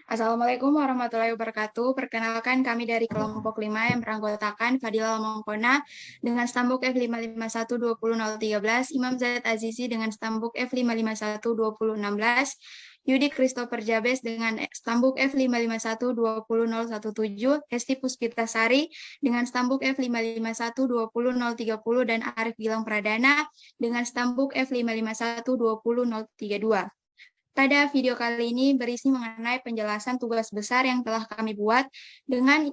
Assalamualaikum warahmatullahi wabarakatuh. Perkenalkan kami dari kelompok 5 yang beranggotakan Fadila Mongkona dengan stambuk F5512013, Imam Zaid Azizi dengan stambuk F5512016, Yudi Christopher Jabes dengan stambuk F5512017, Hesti Puspitasari dengan stambuk F5512030 dan Arif Gilang Pradana dengan stambuk F5512032. Pada video kali ini berisi mengenai penjelasan tugas besar yang telah kami buat dengan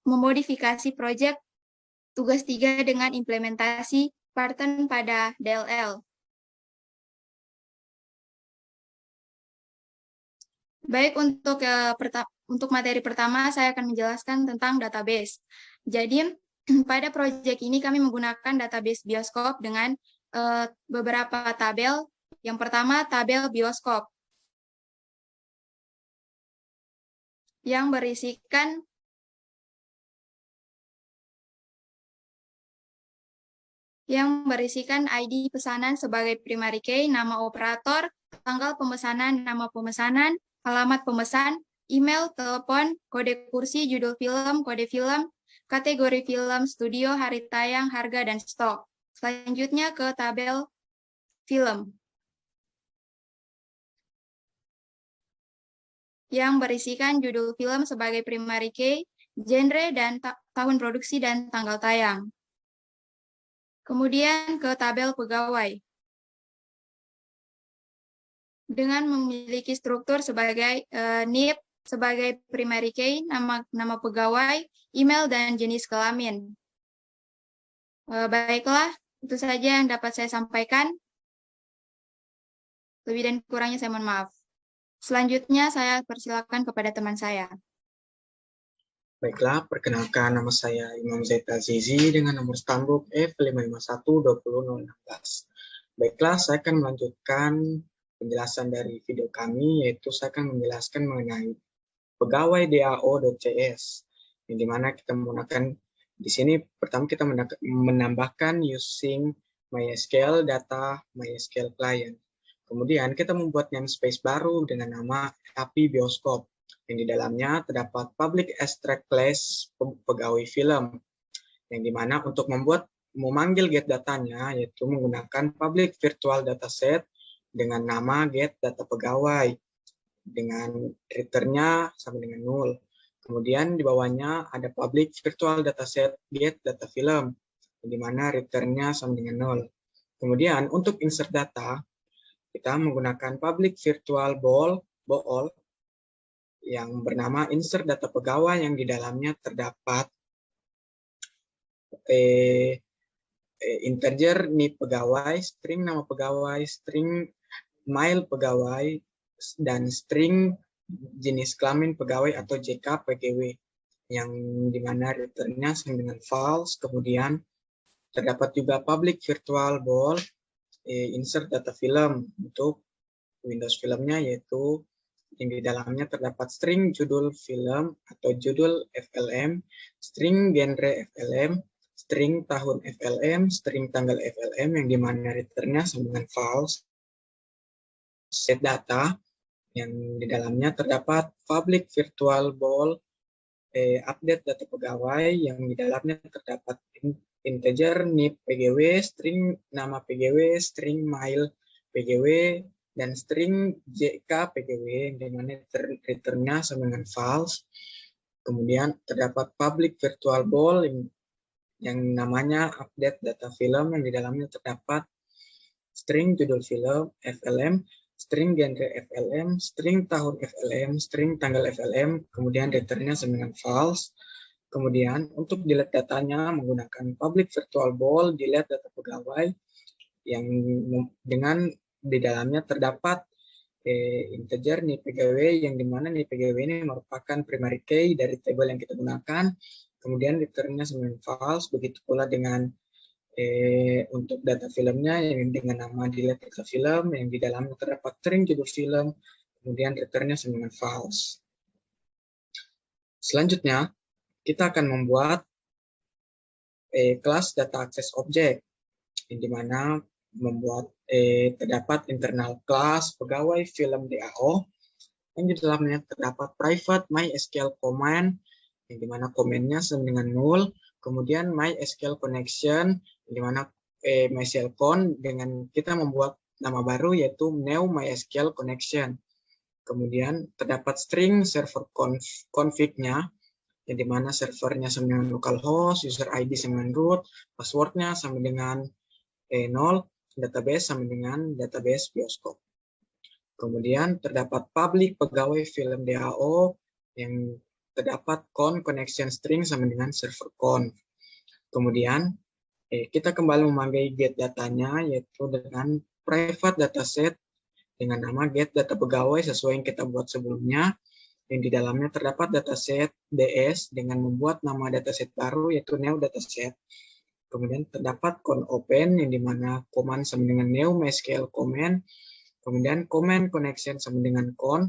memodifikasi proyek tugas 3 dengan implementasi Python pada DLL. Baik, untuk materi pertama saya akan menjelaskan tentang database. Jadi, pada proyek ini kami menggunakan database bioskop dengan beberapa tabel. Yang pertama, tabel bioskop yang berisikan ID pesanan sebagai primary key, nama operator, tanggal pemesanan, nama pemesanan, alamat pemesan, email, telepon, kode kursi, judul film, kode film, kategori film, studio, hari tayang, harga, dan stok. Selanjutnya ke tabel film yang berisikan judul film sebagai primary key, genre dan tahun produksi dan tanggal tayang. Kemudian ke tabel pegawai. Dengan memiliki struktur sebagai NIP, sebagai primary key, nama pegawai, email, dan jenis kelamin. Baiklah, itu saja yang dapat saya sampaikan. Lebih dan kurangnya saya mohon maaf. Selanjutnya saya persilakan kepada teman saya. Baiklah, perkenalkan nama saya Imam Zaid Azizi dengan nomor stambuk F5512016. Baiklah, saya akan melanjutkan penjelasan dari video kami, yaitu saya akan menjelaskan mengenai pegawai DAO.cs, yang dimana kita menggunakan di sini pertama kita menambahkan using MySQL data MySQL client. Kemudian kita membuat namespace baru dengan nama API Bioskop, yang di dalamnya terdapat public extract class pegawai film, yang dimana untuk memanggil get datanya yaitu menggunakan public virtual dataset dengan nama get data pegawai dengan returnnya sama dengan 0. Kemudian di bawahnya ada public virtual dataset get data film, di mana returnnya sama dengan 0. Kemudian untuk insert data, kita menggunakan public virtual bool yang bernama insert data pegawai, yang di dalamnya terdapat integer NIP pegawai, string nama pegawai, string mail pegawai, dan string jenis kelamin pegawai atau JK PGW, yang dimana returnnya sama dengan false. Kemudian terdapat juga public virtual bool insert data film untuk Windows filmnya, yaitu yang di dalamnya terdapat string judul film atau judul FLM, string genre FLM, string tahun FLM, string tanggal FLM, yang dimana returnnya sama dengan false. Set data yang di dalamnya terdapat public virtual bool update data pegawai, yang di dalamnya terdapat integer NIP PGW, string nama PGW, string mail PGW, dan string JK PGW, yang dimana returnnya sama dengan false. Kemudian terdapat public virtual bool yang namanya update data film, yang di dalamnya terdapat string judul film FLM, string genre FLM, string tahun FLM, string tanggal FLM, kemudian returnnya sama dengan false. Kemudian untuk delete datanya menggunakan public virtual bool delete data pegawai, yang dengan di dalamnya terdapat integer NIP PGW, yang dimana NIP PGW ini merupakan primary key dari table yang kita gunakan. Kemudian returnnya sama dengan false. Begitu pula dengan untuk data filmnya yang dengan nama delete data film, yang di dalamnya terdapat string judul film, kemudian returnnya sama dengan false. Selanjutnya kita akan membuat kelas data access object, yang dimana membuat terdapat internal class pegawai film DAO, yang di dalamnya terdapat private MySQL command, yang dimana komennya sama dengan 0, kemudian MySQL connection, yang dimana MySQL con dengan kita membuat nama baru yaitu new MySQL connection. Kemudian terdapat string server config-nya, yang dimana servernya sama dengan localhost, user ID sama dengan root, passwordnya sama dengan 0, database sama dengan database bioskop. Kemudian terdapat public pegawai film DAO yang terdapat connection string sama dengan server conf. Kemudian kita kembali memakai get datanya yaitu dengan private dataset dengan nama get data pegawai sesuai yang kita buat sebelumnya. Yang di dalamnya terdapat dataset DS dengan membuat nama dataset baru yaitu new dataset. Kemudian terdapat con open yang dimana command sama dengan new MySQL command. Kemudian command connection sama dengan con.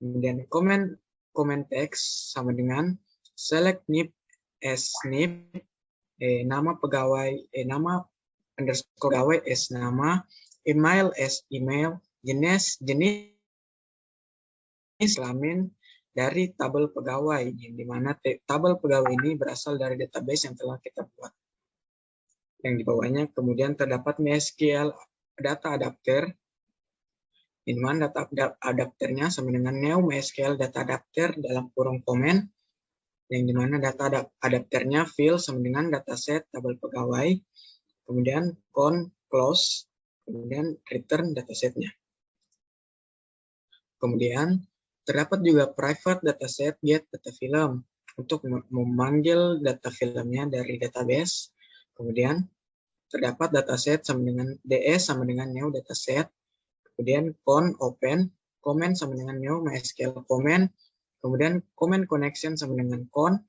Kemudian command text sama dengan select nip as nip, nama pegawai, nama underscore pegawai as nama, email as email, jenis kelamin dari tabel pegawai, yang dimana tabel pegawai ini berasal dari database yang telah kita buat. Yang di bawahnya kemudian terdapat MySQL data adapter, di mana data adapternya sama dengan new MySQL data adapter dalam kurung komen, yang dimana data adapternya fill sama dengan dataset tabel pegawai, kemudian con close, kemudian return datasetnya. Kemudian terdapat juga private dataset get data film untuk memanggil data filmnya dari database. Kemudian terdapat dataset sama dengan DS sama dengan new dataset. Kemudian con open, comment sama dengan new MySQL comment, kemudian comment connection sama dengan con,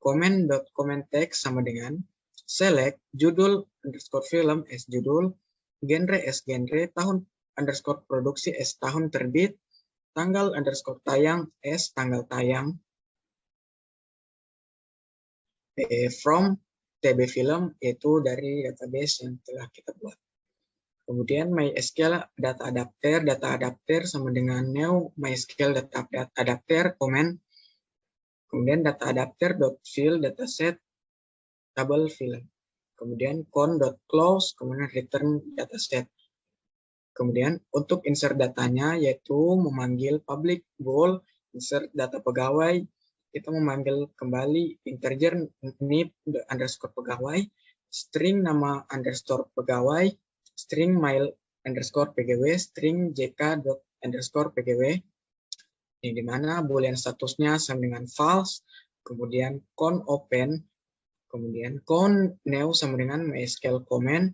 comment.comment text sama dengan select judul underscore film as judul, genre as genre, tahun underscore produksi as tahun terbit, tanggal underscore tayang as tanggal tayang, from TB film yaitu dari database yang telah kita buat. Kemudian MySQL data adapter sama dengan new MySQL data adapter comment. Kemudian data adapter .fill dataset tabel film. Kemudian con.close, kemudian return dataset. Kemudian untuk insert datanya yaitu memanggil public bool insert data pegawai. Kita memanggil kembali integer nip underscore pegawai, string nama underscore pegawai, string mail underscore pgw, string jk underscore pgw, yang dimana boolean statusnya sama dengan false, kemudian con open, kemudian con new sama dengan MySQL comment,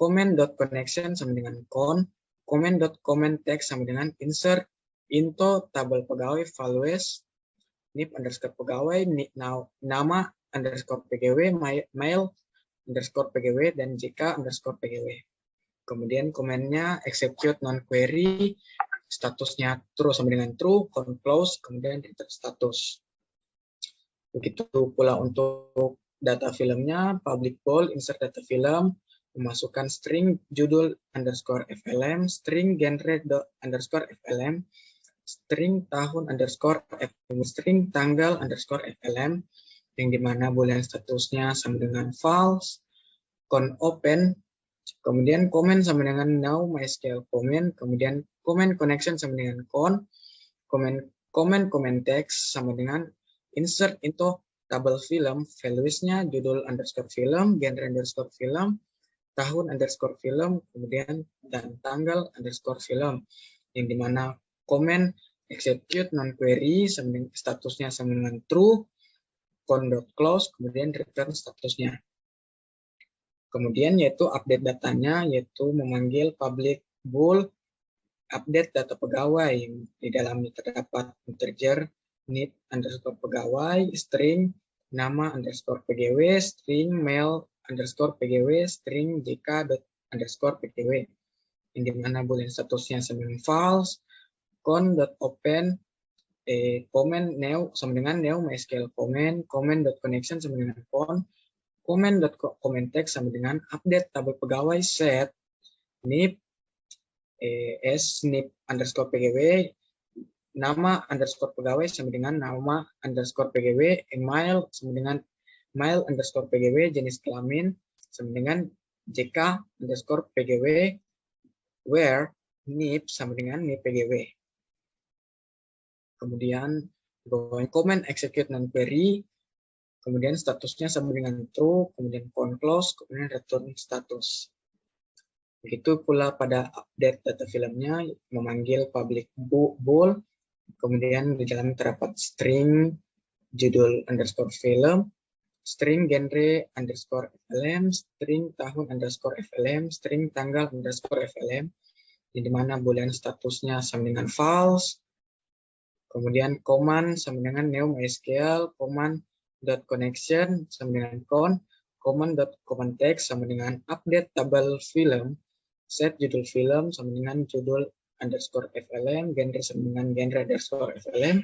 comment.connection sama dengan con, comment.comment text sama dengan insert into tabel pegawai values, nip underscore pegawai, nama underscore pgw, mail underscore pgw, dan jk underscore pgw. Kemudian komennya execute non-query, statusnya true sama dengan true, con close, kemudian return status. Begitu pula untuk data filmnya, public bool, insert data film, memasukkan string judul underscore FLM, string genre underscore FLM, string tahun underscore FLM, string tanggal underscore FLM, yang dimana boolean statusnya sama dengan false, con open, kemudian comment sama dengan now MySQL comment, kemudian comment connection sama dengan con, comment text sama dengan insert into tabel film, values-nya judul underscore film, genre underscore film, tahun underscore film, kemudian dan tanggal underscore film, yang dimana comment execute non-query statusnya sama dengan true, con.close, kemudian return statusnya. Kemudian yaitu update datanya, yaitu memanggil public bool update data pegawai. Di dalamnya terdapat integer need underscore pegawai, string nama underscore pgw, string mail underscore pgw, string jk underscore pgw. Yang dimana boolean statusnya sama dengan false, con.open, comment new sama dengan new MySQL comment.connection sama dengan con, comment text sama dengan update tabel pegawai set nip as nip underscore pgw, nama underscore pegawai sama dengan nama underscore PGW, email sama dengan mail underscore PGW, jenis kelamin sama dengan JK underscore PGW, where NIP sama dengan NIP PGW. Kemudian comment execute non query, kemudian statusnya sama dengan true, kemudian found close, kemudian return status. Begitu pula pada update data filmnya, memanggil public bool, kemudian di dalam terdapat string judul underscore film, string genre underscore FLM, string tahun underscore FLM, string tanggal underscore FLM, di mana boolean statusnya sama dengan false, kemudian command sama dengan new MySQL, command .connection sama dengan command .context sama dengan update table film, set judul film sama dengan judul underscore FLM, genre sama dengan genre underscore FLM,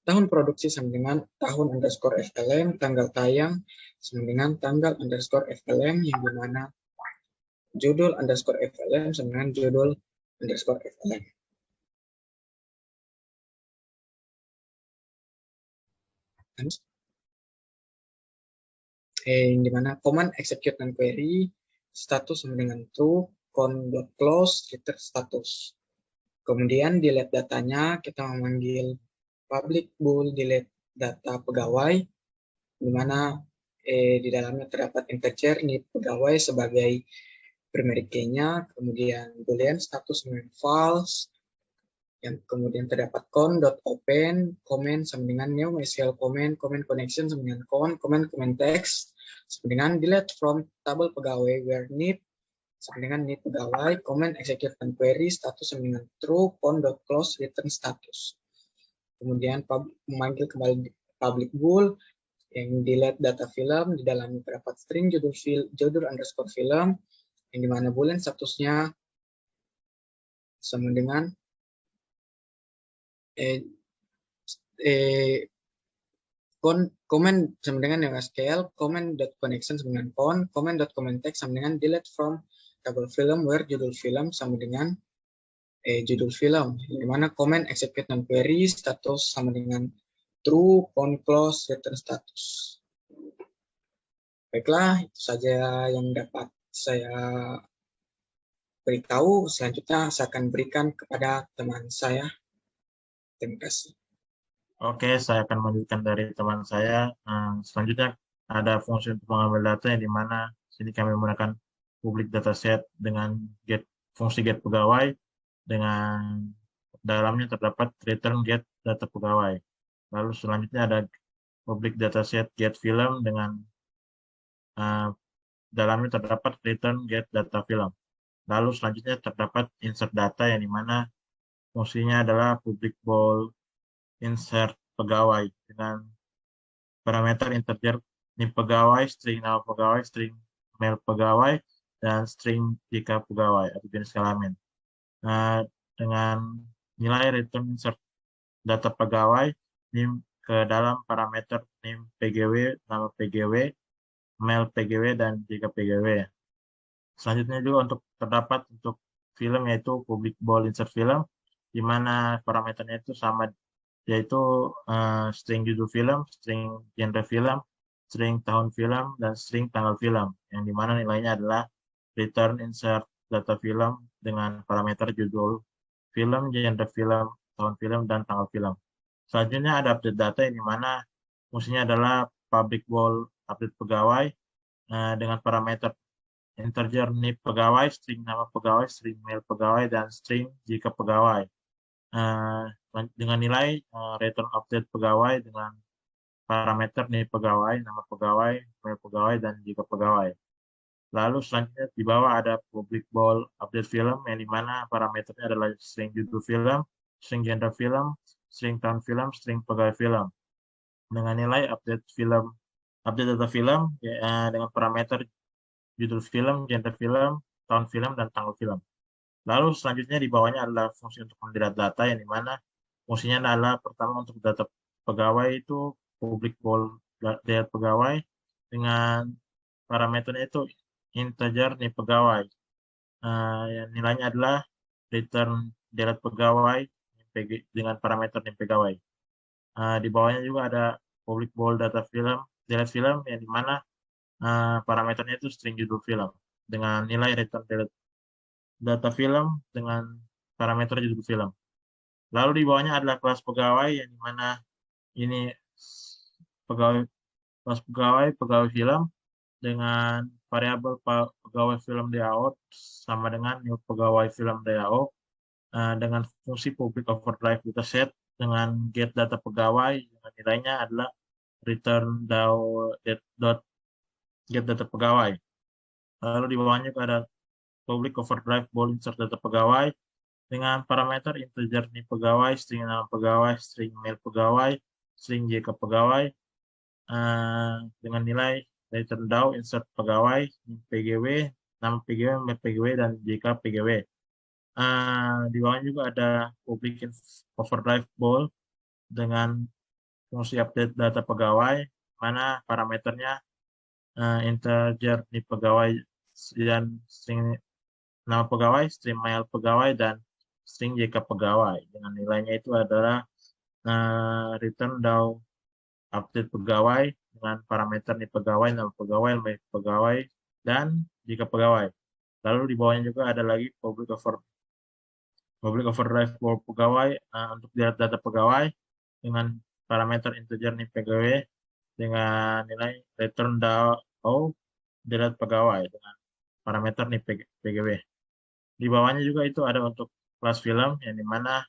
tahun produksi sama dengan tahun underscore FLM, tanggal tayang sama dengan tanggal underscore FLM, yang dimana judul underscore FLM sama dengan judul underscore FLM. Yang dimana command execute non query, status sama dengan true, con.close, return status. Kemudian delete datanya, kita memanggil public bool delete data pegawai, di mana di dalamnya terdapat integer ini pegawai sebagai primary key-nya, kemudian boolean status dengan false, yang kemudian terdapat con.open, comment sama dengan new MySQL comment, comment connection sama dengan comment text sama dengan delete from table pegawai where NIP sama dengan NIP pegawai, comment execute dan query, status sama dengan true, con.close, return status. Kemudian memanggil kembali public bool yang delete data film, di dalamnya terdapat string judul underscore film, yang dimana boolean statusnya sama dengan comment sama dengan MySQL, comment.connection sama dengan comment.commentext sama dengan delete from table film where judul film sama dengan judul film, di mana comment execute non query, status sama dengan true, found close, return status. Baiklah, itu saja yang dapat saya beritahu. Selanjutnya saya akan berikan kepada teman saya. Terima kasih. Oke, saya akan melanjutkan dari teman saya. Selanjutnya ada fungsi untuk mengambil data, yang dimana sini kami menggunakan public dataset dengan fungsi get pegawai, dengan dalamnya terdapat return get data pegawai. Lalu selanjutnya ada public dataset get film dengan dalamnya terdapat return get data film. Lalu selanjutnya terdapat insert data, yang dimana fungsinya adalah public bool insert pegawai dengan parameter integer NIP pegawai, string nama pegawai, string mail pegawai, dan string JK pegawai atau jenis kelamin. Dengan nilai return insert data pegawai NIM ke dalam parameter NIM PGW, nama PGW, mail PGW, dan JK PGW. Selanjutnya juga terdapat untuk film, yaitu public bool insert film, di mana parameternya itu sama, yaitu string judul film, string genre film, string tahun film, dan string tanggal film, yang dimana nilainya adalah return insert data film dengan parameter judul film, genre film, tahun film, dan tanggal film. Selanjutnya ada update data, yang dimana fungsinya adalah public bool update pegawai dengan parameter integer NIP pegawai, string nama pegawai, string mail pegawai, dan string JK pegawai. Dengan nilai return update pegawai dengan parameter nih pegawai, nama pegawai, mail pegawai, dan juga pegawai. Lalu selanjutnya di bawah ada public bool update film, yang dimana parameternya adalah string judul film, string genre film, string tahun film, string pegawai film. Dengan nilai update data film dengan parameter judul film, genre film, tahun film, dan tanggal film. Lalu selanjutnya di bawahnya adalah fungsi untuk mendelete data, yang dimana fungsinya adalah pertama untuk data pegawai itu public bool delete pegawai dengan parameternya itu integer nih pegawai. Yang nilainya adalah return delete pegawai dengan parameter nim pegawai. Di bawahnya juga ada public bold data film, delete film yang dimana parameternya itu string judul film dengan nilai return delete data film dengan parameter judul film. Lalu di bawahnya adalah kelas pegawai yang dimana ini kelas pegawai film dengan variabel pegawai film DAO sama dengan new pegawai film DAO dengan fungsi public overdrive dataset dengan get data pegawai dengan nilainya adalah return DAO get data pegawai. Lalu di bawahnya ada public overdrive bool insert data pegawai dengan parameter integer nih pegawai, string nama pegawai, string mail pegawai, string jk pegawai dengan nilai return DAO insert pegawai, pgw, nama pgw, mail pgw, dan jk pgw. Di bawahnya juga ada public overdrive bool dengan fungsi update data pegawai, mana parameternya integer nih pegawai dan string nama pegawai, string mail pegawai, dan string jk pegawai. Dengan nilainya itu adalah return DAO update pegawai dengan parameter nih pegawai, nama pegawai, mail pegawai, dan jk pegawai. Lalu di bawahnya juga ada lagi public overdrive bool pegawai untuk data pegawai dengan parameter integer nih pegawai dengan nilai return DAO delete pegawai dengan parameter nih pgw. Di bawahnya juga itu ada untuk kelas film yang dimana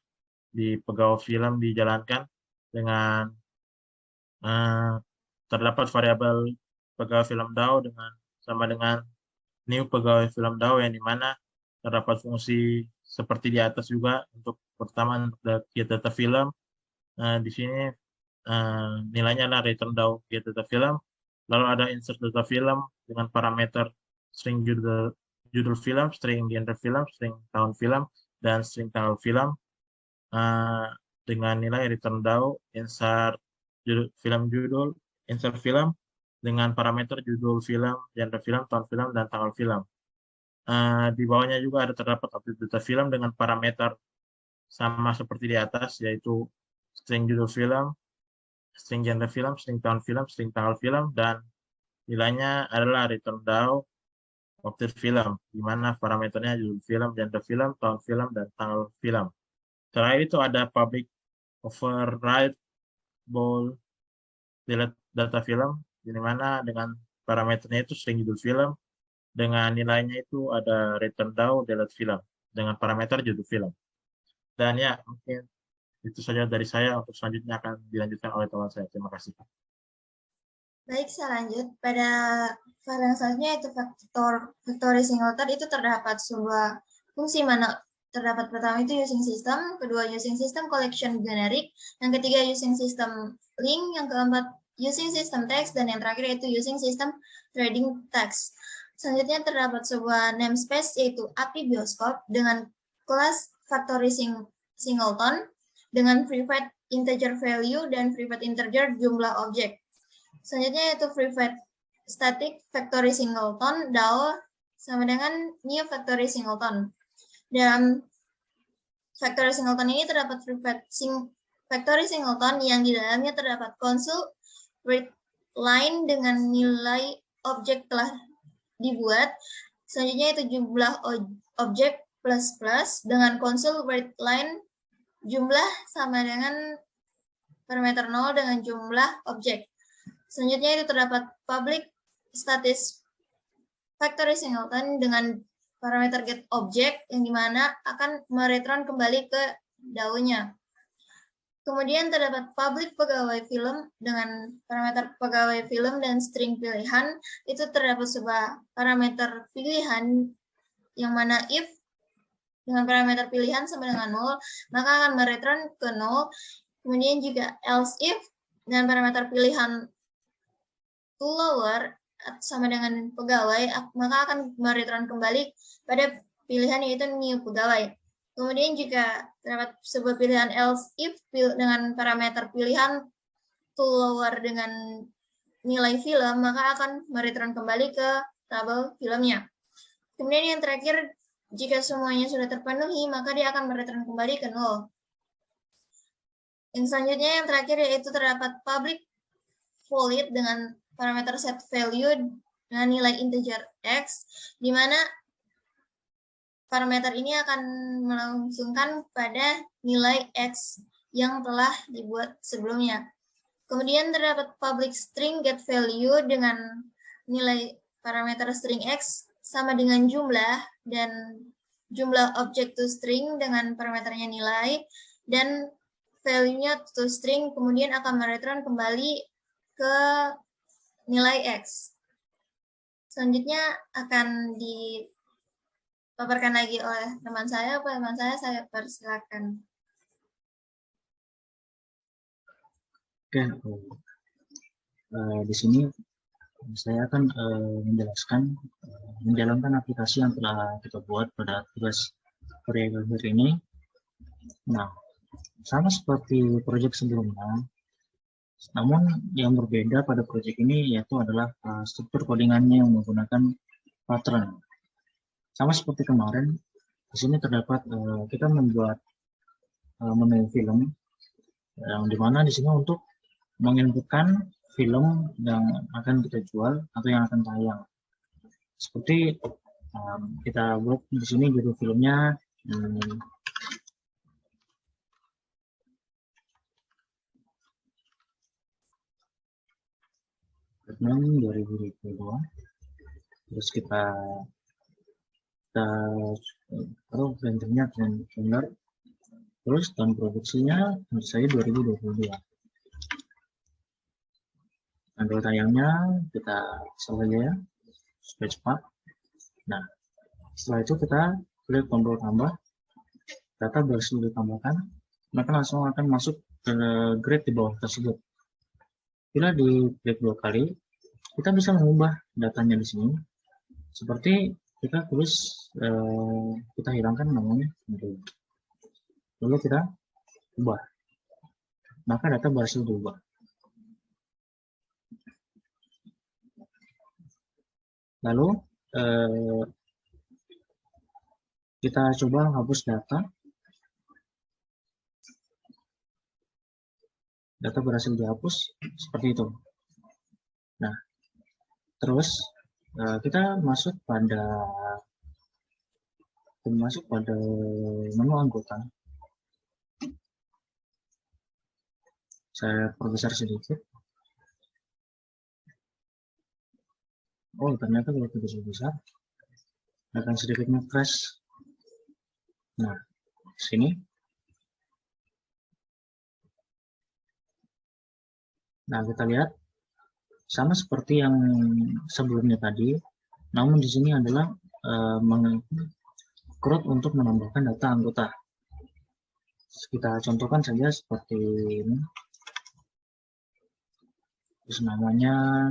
di pegawai film dijalankan dengan terdapat variabel pegawai film DAO sama dengan new pegawai film DAO yang dimana terdapat fungsi seperti di atas juga untuk pertama untuk get data film. Di sini nilainya adalah return DAO get data film. Lalu ada insert data film dengan parameter string judul film, string genre film, string tahun film, dan string tanggal film dengan nilai return DAO insert film judul, insert film dengan parameter judul film, genre film, tahun film, dan tanggal film. Di bawahnya juga ada terdapat update data film dengan parameter sama seperti di atas, yaitu string judul film, string genre film, string tahun film, string tanggal film, dan nilainya adalah return DAO update film, di mana parameternya judul film, genre film, tahun film, dan tanggal film. Terakhir itu ada public override bool delete data film, di mana dengan parameternya itu string judul film, dengan nilainya itu ada return DAO delete film, dengan parameter judul film. Dan ya, mungkin itu saja dari saya. Untuk selanjutnya akan dilanjutkan oleh teman saya. Terima kasih. Baik, saya lanjut. Pada varian selanjutnya itu factory singleton itu terdapat sebuah fungsi mana terdapat pertama itu using system, kedua using system collection generic, yang ketiga using system link, yang keempat using system text, dan yang terakhir yaitu using system trading text. Selanjutnya terdapat sebuah namespace yaitu API bioskop dengan kelas factory singleton dengan private integer value dan private integer jumlah objek. Selanjutnya yaitu private static factory singleton DAO sama dengan new factory singleton. Dalam factory singleton ini terdapat private factory singleton yang di dalamnya terdapat console read line dengan nilai objek telah dibuat. Selanjutnya itu jumlah objek plus plus dengan console read line jumlah sama dengan parameter 0 dengan jumlah objek. Selanjutnya itu terdapat public static factory singleton dengan parameter get object yang dimana akan mereturn kembali ke DAO-nya. Kemudian terdapat public pegawai film dengan parameter pegawai film dan string pilihan. Itu terdapat sebuah parameter pilihan yang mana if dengan parameter pilihan sama dengan 0, maka akan mereturn ke 0. Kemudian juga else if dengan parameter pilihan to lower sama dengan pegawai, maka akan mereturn kembali pada pilihan yaitu new pegawai. Kemudian juga terdapat sebuah pilihan else if dengan parameter pilihan to lower dengan nilai film, maka akan mereturn kembali ke tabel filmnya. Kemudian yang terakhir, jika semuanya sudah terpenuhi, maka dia akan mereturn kembali ke 0. Yang selanjutnya yang terakhir yaitu terdapat public void dengan parameter set value dengan nilai integer x, di mana parameter ini akan melangsungkan pada nilai x yang telah dibuat sebelumnya. Kemudian terdapat public string get value dengan nilai parameter string x sama dengan jumlah, dan jumlah object to string dengan parameternya nilai, dan value-nya to string kemudian akan mereturn kembali ke nilai x. Selanjutnya akan dipaparkan lagi oleh teman saya. Saya persilakan. Oke, di sini saya akan menjalankan aplikasi yang telah kita buat pada tugas proyek akhir ini. Nah, sama seperti proyek sebelumnya, namun yang berbeda pada proyek ini yaitu adalah struktur codingannya yang menggunakan pattern. Sama seperti kemarin, di sini terdapat kita membuat menu film, yang dimana di sini untuk menginputkan film yang akan kita jual atau yang akan tayang. Seperti kita buat di sini judul filmnya Batman 2022. Terus kita taruh printernya benar. Terus tahun produksinya menurut saya 2022. Tanggal tayangnya kita salah aja ya, supaya cepat. Nah, setelah itu kita klik tombol tambah, data berhasil ditambahkan, maka langsung akan masuk ke grid di bawah tersebut. Bila diklik 2 kali, kita bisa mengubah datanya di sini. Seperti kita tulis, kita hilangkan namanya, lalu kita ubah, maka data berhasil diubah. Lalu kita coba hapus data. Data berhasil dihapus seperti itu. Nah, terus kita masuk pada menu anggota. Saya perbesar sedikit. Oh, ternyata kalau tidak besar akan sedikit nge-crash. Nah, sini. Nah, kita lihat sama seperti yang sebelumnya tadi, namun di sini adalah crowd untuk menambahkan data anggota. Kita contohkan saja seperti ini. Terus namanya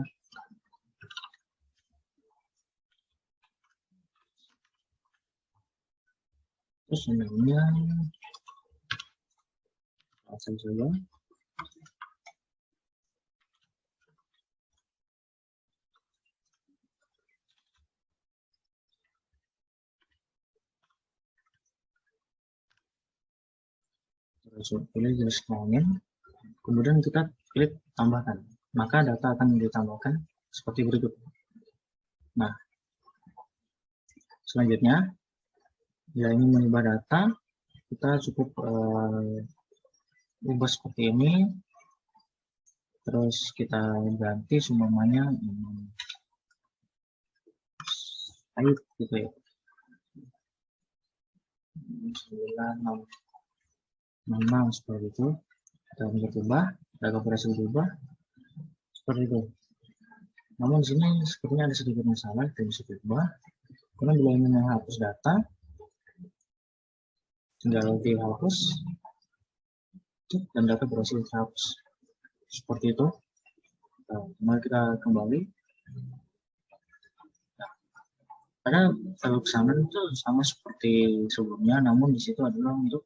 terus namanya langsung saja. Pilih jenis kelamin, kemudian kita klik tambahkan, maka data akan ditambahkan seperti berikut. Nah, selanjutnya bila ingin mengubah data, kita cukup ubah seperti ini, terus kita ganti semuanya ayo gitu ya, 96 seperti itu. Kita bisa ubah, data berhasil diubah seperti itu. Namun di sini sepertinya ada sedikit masalah, kita bisa ubah. Karena bila ingin menghapus data, tinggal dihapus dan data berhasil terhapus seperti itu. Nah, mari kita kembali. Nah, pada pesanan itu sama seperti sebelumnya, namun di situ adalah untuk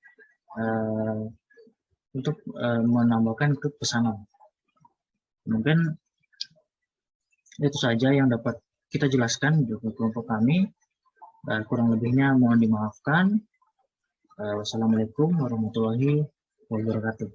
menambahkan ke pesanan. Mungkin itu saja yang dapat kita jelaskan untuk kelompok kami. Kurang lebihnya mohon dimaafkan. Wassalamualaikum warahmatullahi wabarakatuh.